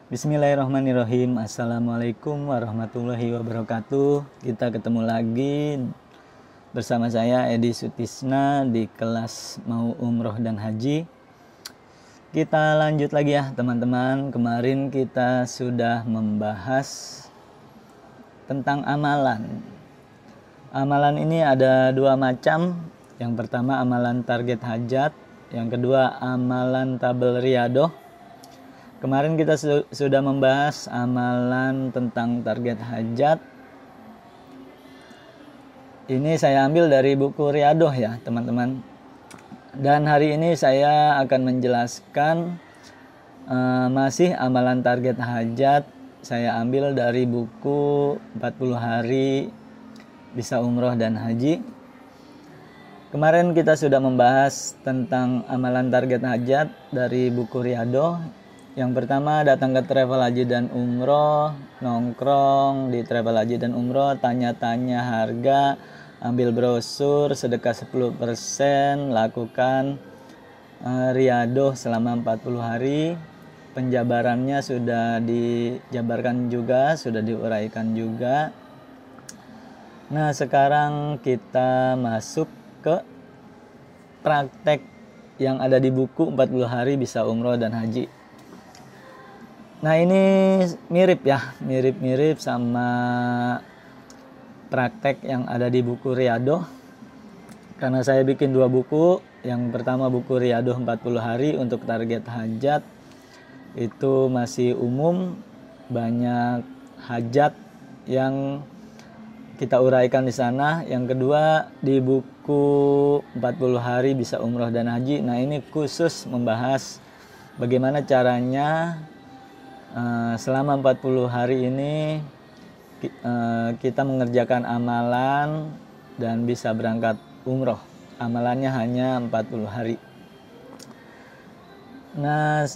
Bismillahirrahmanirrahim. Assalamualaikum warahmatullahi wabarakatuh. Kita ketemu lagi bersama saya Edi Sutisna di kelas Mau Umroh dan Haji. Kita lanjut lagi ya teman-teman. Kemarin kita sudah membahas tentang amalan. Amalan ini ada dua macam. Yang pertama amalan target hajat, yang kedua amalan tabel riyadoh. Kemarin kita sudah membahas amalan tentang target hajat. Ini saya ambil dari buku Riyadoh ya teman-teman. Dan hari ini saya akan menjelaskan masih amalan target hajat. Saya ambil dari buku 40 hari bisa umroh dan haji. Kemarin kita sudah membahas tentang amalan target hajat dari buku Riyadoh. Yang pertama datang ke travel haji dan umroh, nongkrong di travel haji dan umroh, tanya-tanya harga, ambil brosur, sedekah 10%, lakukan riyadoh selama 40 hari. Penjabarannya sudah dijabarkan juga, sudah diuraikan juga. Nah, sekarang kita masuk ke praktek yang ada di buku 40 hari bisa umroh dan haji. Nah, ini mirip ya, mirip-mirip sama praktek yang ada di buku Riyadoh. Karena saya bikin dua buku. Yang pertama buku Riyadoh 40 hari untuk target hajat. Itu masih umum, banyak hajat yang kita uraikan di sana. Yang kedua di buku 40 hari bisa umroh dan haji. Nah, ini khusus membahas bagaimana caranya selama 40 hari ini kita mengerjakan amalan dan bisa berangkat umroh. Amalannya hanya 40 hari. Nah,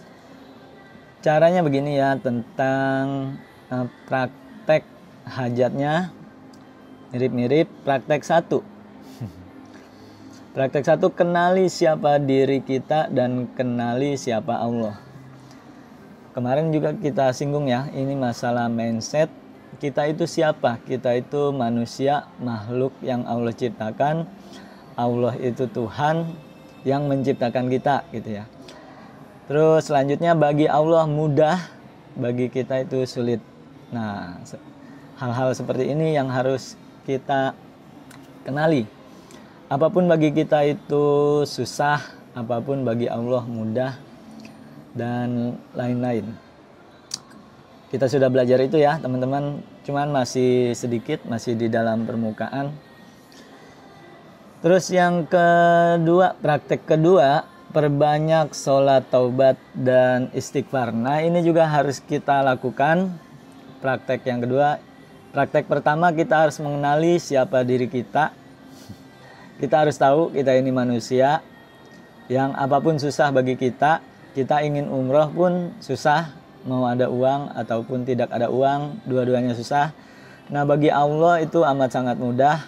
caranya begini ya, tentang praktek hajatnya mirip-mirip praktek 1. Praktek 1, kenali siapa diri kita dan kenali siapa Allah. Kemarin juga kita singgung ya, ini masalah mindset. Kita itu siapa? Kita itu manusia, makhluk yang Allah ciptakan. Allah itu Tuhan yang menciptakan kita gitu ya. Terus selanjutnya bagi Allah mudah, bagi kita itu sulit. Nah, hal-hal seperti ini yang harus kita kenali. Apapun bagi kita itu susah, apapun bagi Allah mudah, dan lain-lain. Kita sudah belajar itu ya teman-teman, cuman masih sedikit, masih di dalam permukaan. Terus yang kedua, praktek kedua, perbanyak sholat taubat dan istighfar. Nah, ini juga harus kita lakukan. Praktek yang kedua, praktek pertama kita harus mengenali siapa diri kita. Kita harus tahu kita ini manusia yang apapun susah bagi kita. Kita ingin umroh pun susah, mau ada uang ataupun tidak ada uang, dua-duanya susah. Nah, bagi Allah itu amat sangat mudah.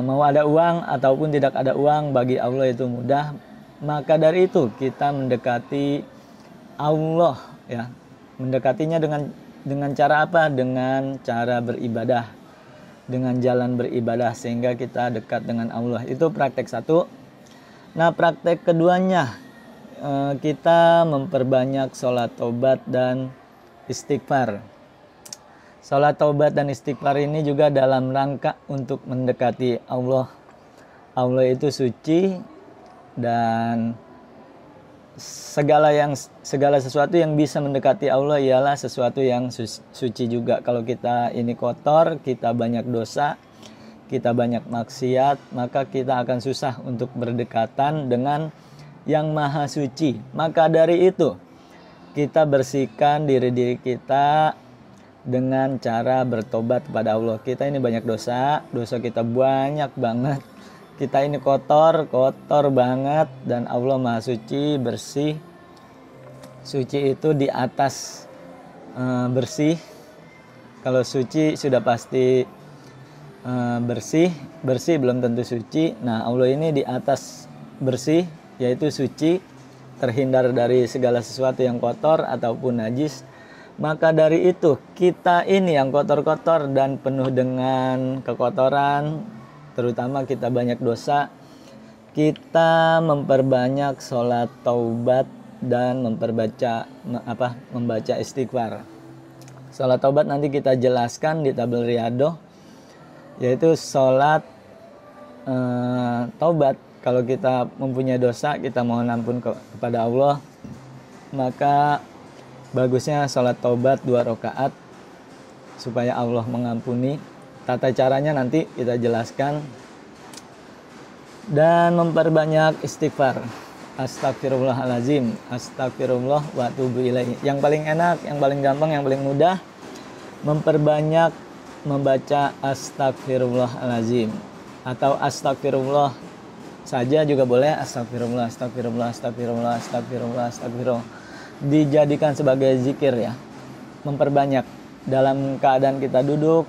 Mau ada uang ataupun tidak ada uang, bagi Allah itu mudah. Maka dari itu kita mendekati Allah ya. Mendekatinya dengan cara apa? Dengan cara beribadah. Dengan jalan beribadah sehingga kita dekat dengan Allah. Itu praktek 1. Nah, praktek keduanya, kita memperbanyak sholat taubat dan istighfar. Sholat taubat dan istighfar ini juga dalam rangka untuk mendekati Allah. Allah itu suci dan segala sesuatu yang bisa mendekati Allah ialah sesuatu yang suci juga. Kalau kita ini kotor, kita banyak dosa, kita banyak maksiat, maka kita akan susah untuk berdekatan dengan yang maha suci. Maka dari itu kita bersihkan diri kita dengan cara bertobat kepada Allah. Kita ini banyak dosa kita banyak banget. Kita ini kotor banget, dan Allah maha suci, bersih. Suci itu di atas bersih. Kalau suci sudah pasti bersih belum tentu suci. Nah, Allah ini di atas bersih, yaitu suci, terhindar dari segala sesuatu yang kotor ataupun najis. Maka dari itu kita ini yang kotor-kotor dan penuh dengan kekotoran, terutama kita banyak dosa, kita memperbanyak sholat taubat dan membaca istighfar. Sholat taubat nanti kita jelaskan di tabel riyadoh, yaitu sholat taubat. Kalau kita mempunyai dosa, kita mohon ampun kepada Allah, maka bagusnya sholat taubat 2 rakaat supaya Allah mengampuni. Tata caranya nanti kita jelaskan. Dan memperbanyak istighfar. Astagfirullahalazim, astagfirullah wa atubu ilaihi. Yang paling enak, yang paling gampang, yang paling mudah, memperbanyak membaca astagfirullahalazim atau astagfirullah saja juga boleh. Astagfirullah, astagfirullah, astagfirullah, astagfirullah, astagfirullah. Dijadikan sebagai zikir ya. Memperbanyak. Dalam keadaan kita duduk,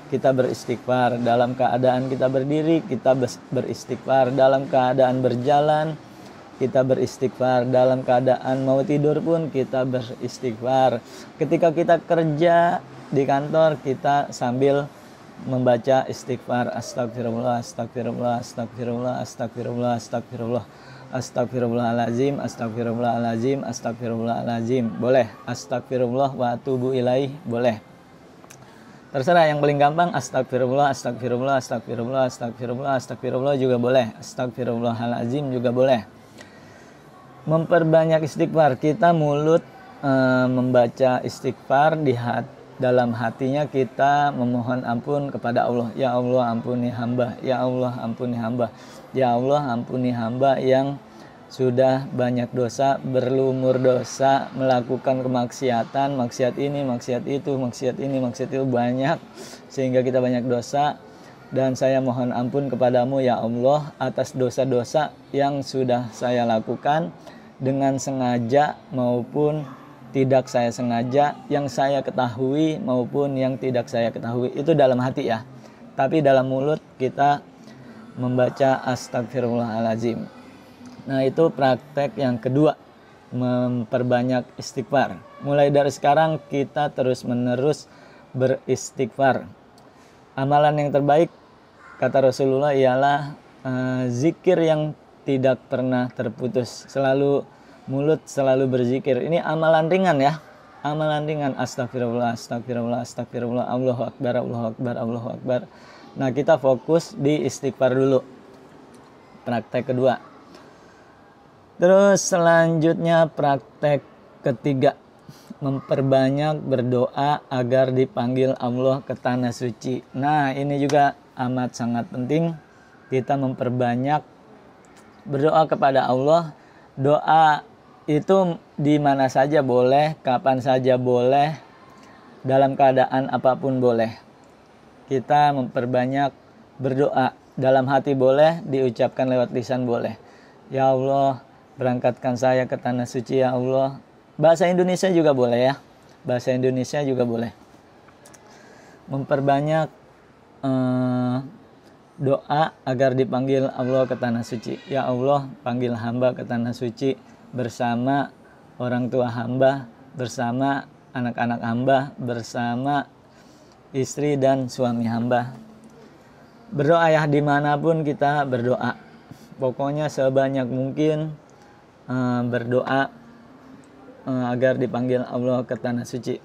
kita beristighfar. Dalam keadaan kita berdiri, kita beristighfar. Dalam keadaan berjalan, kita beristighfar. Dalam keadaan mau tidur pun kita beristighfar. Ketika kita kerja di kantor, kita sambil membaca istighfar. Astagfirullah, astagfirullah, astagfirullah, astagfirullah, astagfirullah, astagfirullahalazim, astagfirullahalazim, astagfirullahalazim. Boleh. Astagfirullah wa atubu ilaih, boleh. Terserah, yang paling gampang astagfirullah, astagfirullah, astagfirullah, astagfirullah, astagfirullah juga boleh. Astagfirullahalazim juga boleh. Memperbanyak istighfar. Kita mulut membaca istighfar, dalam hatinya kita memohon ampun kepada Allah. Ya Allah ampuni hamba, ya Allah ampuni hamba, ya Allah ampuni hamba yang sudah banyak dosa, berlumur dosa, melakukan kemaksiatan, maksiat ini, maksiat itu, maksiat ini, maksiat itu banyak, sehingga kita banyak dosa. Dan saya mohon ampun kepadamu ya Allah atas dosa-dosa yang sudah saya lakukan dengan sengaja maupun tidak saya sengaja, yang saya ketahui maupun yang tidak saya ketahui. Itu dalam hati ya. Tapi dalam mulut kita membaca astagfirullahalazim. Nah, itu praktek yang kedua, memperbanyak istighfar. Mulai dari sekarang kita terus-menerus beristighfar. Amalan yang terbaik kata Rasulullah ialah zikir yang tidak pernah terputus. Mulut selalu berzikir. Ini amalan ringan ya. Amalan ringan. Astagfirullah, astagfirullah, astagfirullah, Allahu akbar, Allahu akbar, Allahu akbar. Nah, kita fokus di istighfar dulu. Praktek kedua. Terus selanjutnya praktek ketiga. Memperbanyak berdoa agar dipanggil Allah ke tanah suci. Nah, ini juga amat sangat penting. Kita memperbanyak berdoa kepada Allah. Doa itu di mana saja boleh, kapan saja boleh, dalam keadaan apapun boleh. Kita memperbanyak berdoa, dalam hati boleh, diucapkan lewat lisan boleh. Ya Allah, berangkatkan saya ke tanah suci ya Allah. Bahasa Indonesia juga boleh ya. Bahasa Indonesia juga boleh. Memperbanyak doa agar dipanggil Allah ke tanah suci. Ya Allah, panggil hamba ke tanah suci bersama orang tua hamba, bersama anak-anak hamba, bersama istri dan suami hamba. Berdoa ya, dimanapun kita berdoa. Pokoknya sebanyak mungkin berdoa agar dipanggil Allah ke tanah suci.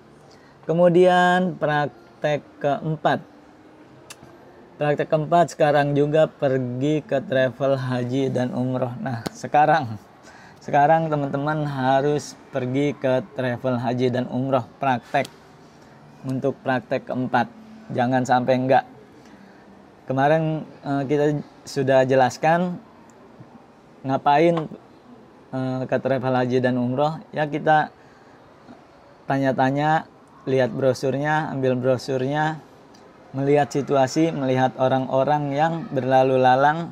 Kemudian praktek keempat. Praktek keempat sekarang juga pergi ke travel haji dan umroh. Nah, sekarang teman-teman harus pergi ke travel haji dan umroh, praktek. Untuk praktek keempat, jangan sampai enggak. Kemarin kita sudah jelaskan ngapain ke travel haji dan umroh. Ya, kita tanya-tanya, lihat brosurnya, ambil brosurnya, melihat situasi, melihat orang-orang yang berlalu lalang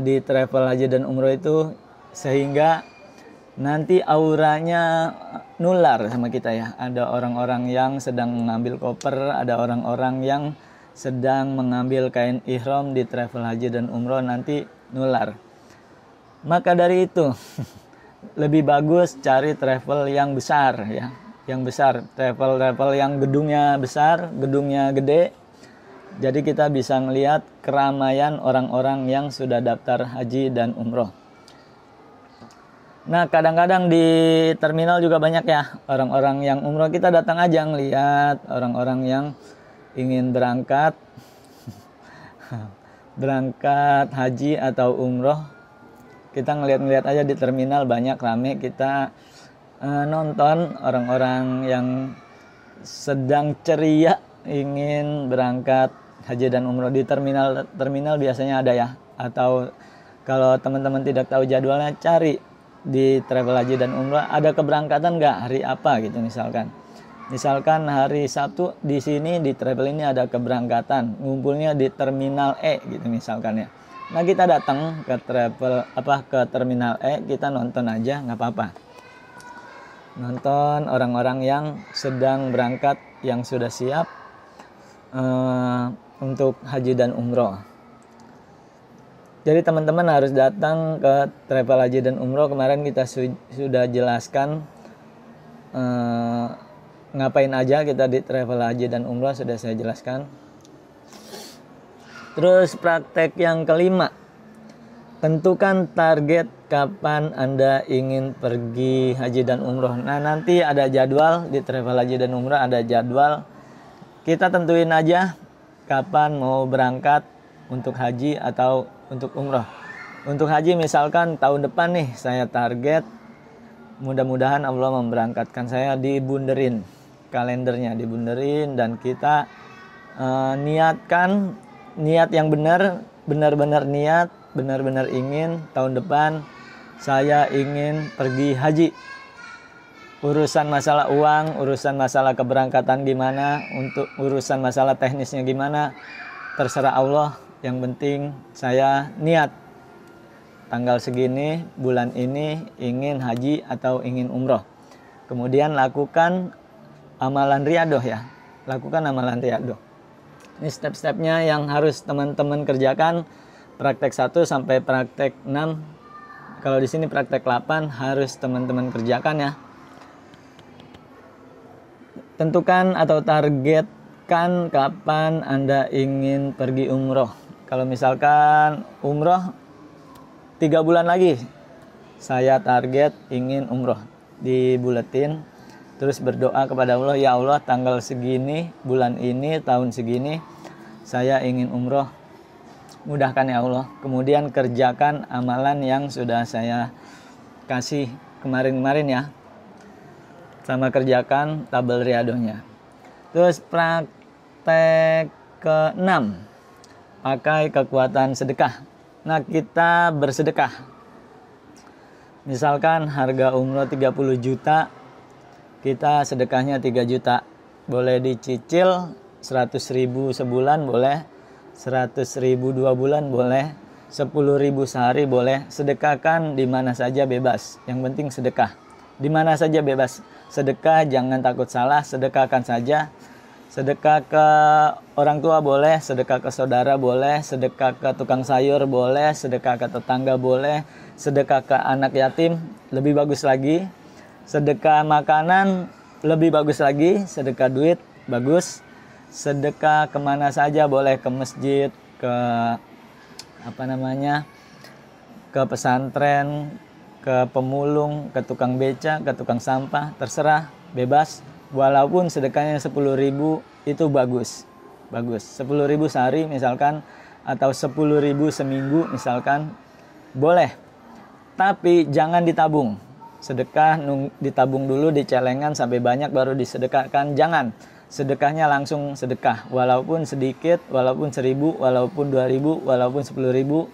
di travel haji dan umroh itu, sehingga nanti auranya nular sama kita ya. Ada orang-orang yang sedang mengambil koper, ada orang-orang yang sedang mengambil kain ihram di travel haji dan umroh, nanti nular. Maka dari itu lebih bagus cari travel yang besar ya, yang besar, travel yang gedungnya besar, gedungnya gede. Jadi kita bisa ngelihat keramaian orang-orang yang sudah daftar haji dan umroh. Nah, kadang-kadang di terminal juga banyak ya orang-orang yang umroh. Kita datang aja ngelihat orang-orang yang ingin berangkat haji atau umroh. Kita ngelihat-ngelihat aja di terminal banyak rame. Kita nonton orang-orang yang sedang ceria ingin berangkat haji dan umroh. Di terminal biasanya ada ya. Atau kalau teman-teman tidak tahu jadwalnya, cari di travel haji dan umroh ada keberangkatan nggak, hari apa gitu. Misalkan hari Sabtu di sini di travel ini ada keberangkatan, ngumpulnya di terminal E gitu misalkan ya. Nah, kita datang ke ke terminal E, kita nonton aja nggak apa-apa. Nonton orang-orang yang sedang berangkat, yang sudah siap untuk haji dan umroh. Jadi teman-teman harus datang ke travel haji dan umroh. Kemarin kita sudah jelaskan ngapain aja kita di travel haji dan umroh, sudah saya jelaskan. Terus praktek yang kelima, tentukan target kapan Anda ingin pergi haji dan umroh. Nah, nanti ada jadwal di travel haji dan umroh, ada jadwal. Kita tentuin aja kapan mau berangkat untuk haji atau untuk umroh. Untuk haji misalkan tahun depan nih saya target, mudah-mudahan Allah memberangkatkan saya, dibunderin kalendernya, dibunderin, dan kita niatkan niat yang benar-benar niat, benar-benar ingin tahun depan saya ingin pergi haji. Urusan masalah uang, urusan masalah keberangkatan gimana, untuk urusan masalah teknisnya gimana, terserah Allah. Yang penting saya niat tanggal segini, bulan ini ingin haji atau ingin umroh. Kemudian lakukan amalan riyadoh ya. Lakukan amalan riyadoh. Ini step-stepnya yang harus teman-teman kerjakan. Praktek 1 sampai praktek 6. Kalau di sini praktek 8 harus teman-teman kerjakan ya. Tentukan atau targetkan kapan Anda ingin pergi umroh. Kalau misalkan umroh 3 bulan lagi, saya target ingin umroh, dibuletin. Terus berdoa kepada Allah, ya Allah tanggal segini, bulan ini, tahun segini saya ingin umroh, mudahkan ya Allah. Kemudian kerjakan amalan yang sudah saya kasih kemarin-kemarin ya, sama kerjakan tabel riadohnya. Terus praktek ke-6, pakai kekuatan sedekah. Nah, kita bersedekah. Misalkan harga umroh 30 juta, kita sedekahnya 3 juta. Boleh dicicil 100.000 sebulan boleh, 100.000 2 bulan boleh, 10.000 sehari boleh. Sedekahkan di mana saja bebas. Yang penting sedekah. Di mana saja bebas. Sedekah, jangan takut salah, sedekahkan saja. Sedekah ke orang tua boleh, sedekah ke saudara boleh, sedekah ke tukang sayur boleh, sedekah ke tetangga boleh, sedekah ke anak yatim lebih bagus lagi, sedekah makanan lebih bagus lagi, sedekah duit bagus, sedekah kemana saja boleh, ke masjid, ke ke pesantren, ke pemulung, ke tukang beca, ke tukang sampah, terserah, bebas. Walaupun sedekahnya 10.000 itu bagus. 10.000 sehari misalkan, atau 10.000 seminggu misalkan, boleh. Tapi jangan ditabung. Sedekah ditabung dulu di celengan sampai banyak baru disedekahkan. Jangan. Sedekahnya langsung sedekah. Walaupun sedikit, walaupun 1.000, walaupun 2.000, walaupun 10.000,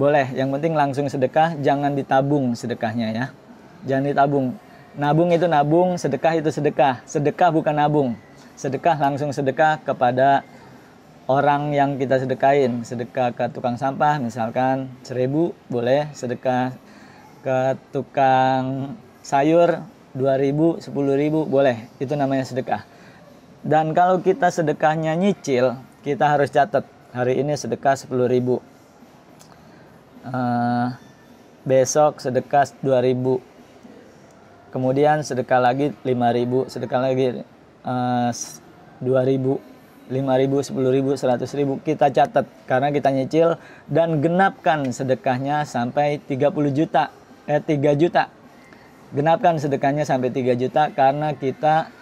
boleh. Yang penting langsung sedekah, jangan ditabung sedekahnya ya. Jangan ditabung. Nabung itu nabung, sedekah itu sedekah. Sedekah bukan nabung. Sedekah langsung sedekah kepada orang yang kita sedekahin. Sedekah ke tukang sampah misalkan 1.000 boleh. Sedekah ke tukang sayur 2.000, 10.000 boleh. Itu namanya sedekah. Dan kalau kita sedekahnya nyicil, kita harus catat hari ini sedekah 10.000. besok sedekah 2.000, kemudian sedekah lagi 5.000, sedekah lagi 2.000, 5.000, 10.000, 100.000. Kita catat karena kita nyicil, dan genapkan sedekahnya sampai 3 juta. Genapkan sedekahnya sampai 3 juta karena kita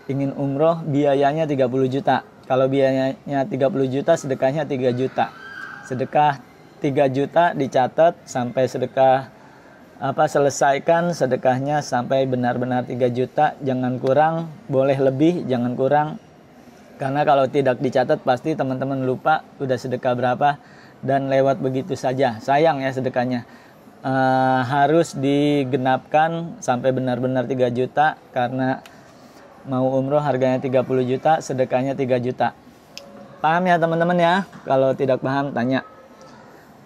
ingin umroh, biayanya 30 juta. Kalau biayanya 30 juta, sedekahnya 3 juta. Sedekah 3 juta dicatat sampai sedekah selesaikan sedekahnya sampai benar-benar 3 juta. Jangan kurang, boleh lebih, jangan kurang. Karena kalau tidak dicatat pasti teman-teman lupa udah sedekah berapa dan lewat begitu saja. Sayang ya sedekahnya. Harus digenapkan sampai benar-benar 3 juta karena mau umroh harganya 30 juta, sedekahnya 3 juta. Paham ya teman-teman ya? Kalau tidak paham tanya.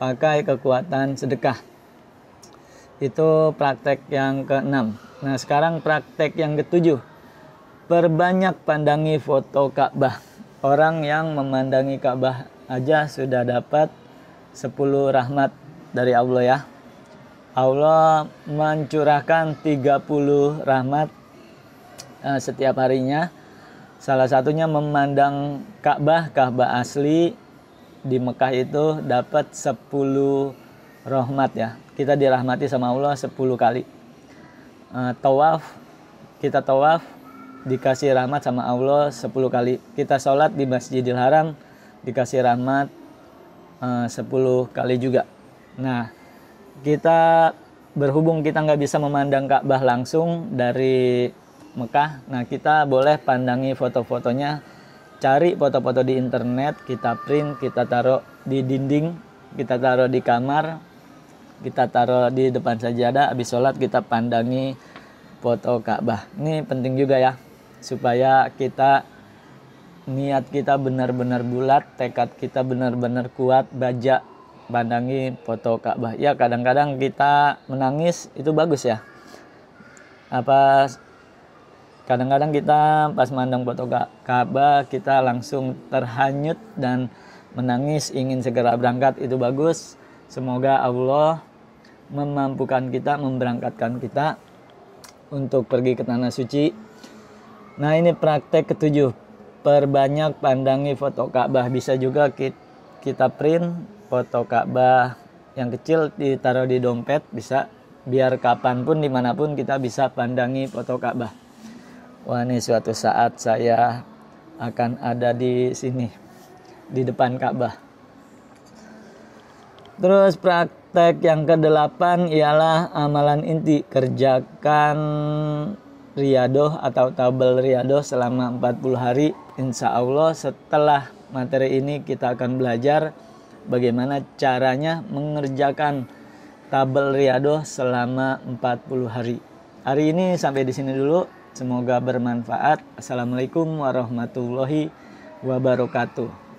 Pakai kekuatan sedekah. Itu praktek yang ke-6. Nah, sekarang praktek yang ke-7. Perbanyak pandangi foto Ka'bah. Orang yang memandangi Ka'bah aja sudah dapat 10 rahmat dari Allah ya. Allah mencurahkan 30 rahmat setiap harinya. Salah satunya memandang Ka'bah asli di Mekah itu dapat 10 rahmat ya. Kita dirahmati sama Allah 10 kali. Kita tawaf dikasih rahmat sama Allah 10 kali. Kita sholat di Masjidil Haram dikasih rahmat 10 kali juga. Nah, kita berhubung kita nggak bisa memandang Ka'bah langsung dari Mekah, nah kita boleh pandangi foto-fotonya, cari foto-foto di internet, kita print, kita taruh di dinding, kita taruh di kamar, kita taruh di depan sajadah, habis sholat kita pandangi foto Ka'bah. Ini penting juga ya, supaya kita niat kita benar-benar bulat, tekad kita benar-benar kuat, baja pandangi foto Ka'bah. Ya kadang-kadang kita menangis itu bagus ya. Kadang-kadang kita pas mandang foto Ka'bah kita langsung terhanyut dan menangis, ingin segera berangkat, itu bagus. Semoga Allah memampukan kita, memberangkatkan kita untuk pergi ke tanah suci. Nah, ini praktek ke-7. Perbanyak pandangi foto Ka'bah. Bisa juga kita print foto Ka'bah yang kecil ditaruh di dompet, bisa, biar kapanpun dimanapun kita bisa pandangi foto Ka'bah. Wah, ini suatu saat saya akan ada di sini, di depan Ka'bah. Terus praktek yang ke-8 ialah amalan inti. Kerjakan riyadoh atau tabel riyadoh selama 40 hari. Insya Allah setelah materi ini kita akan belajar bagaimana caranya mengerjakan tabel riyadoh selama 40 hari. Hari ini sampai di sini dulu. Semoga bermanfaat. Assalamualaikum warahmatullahi wabarakatuh.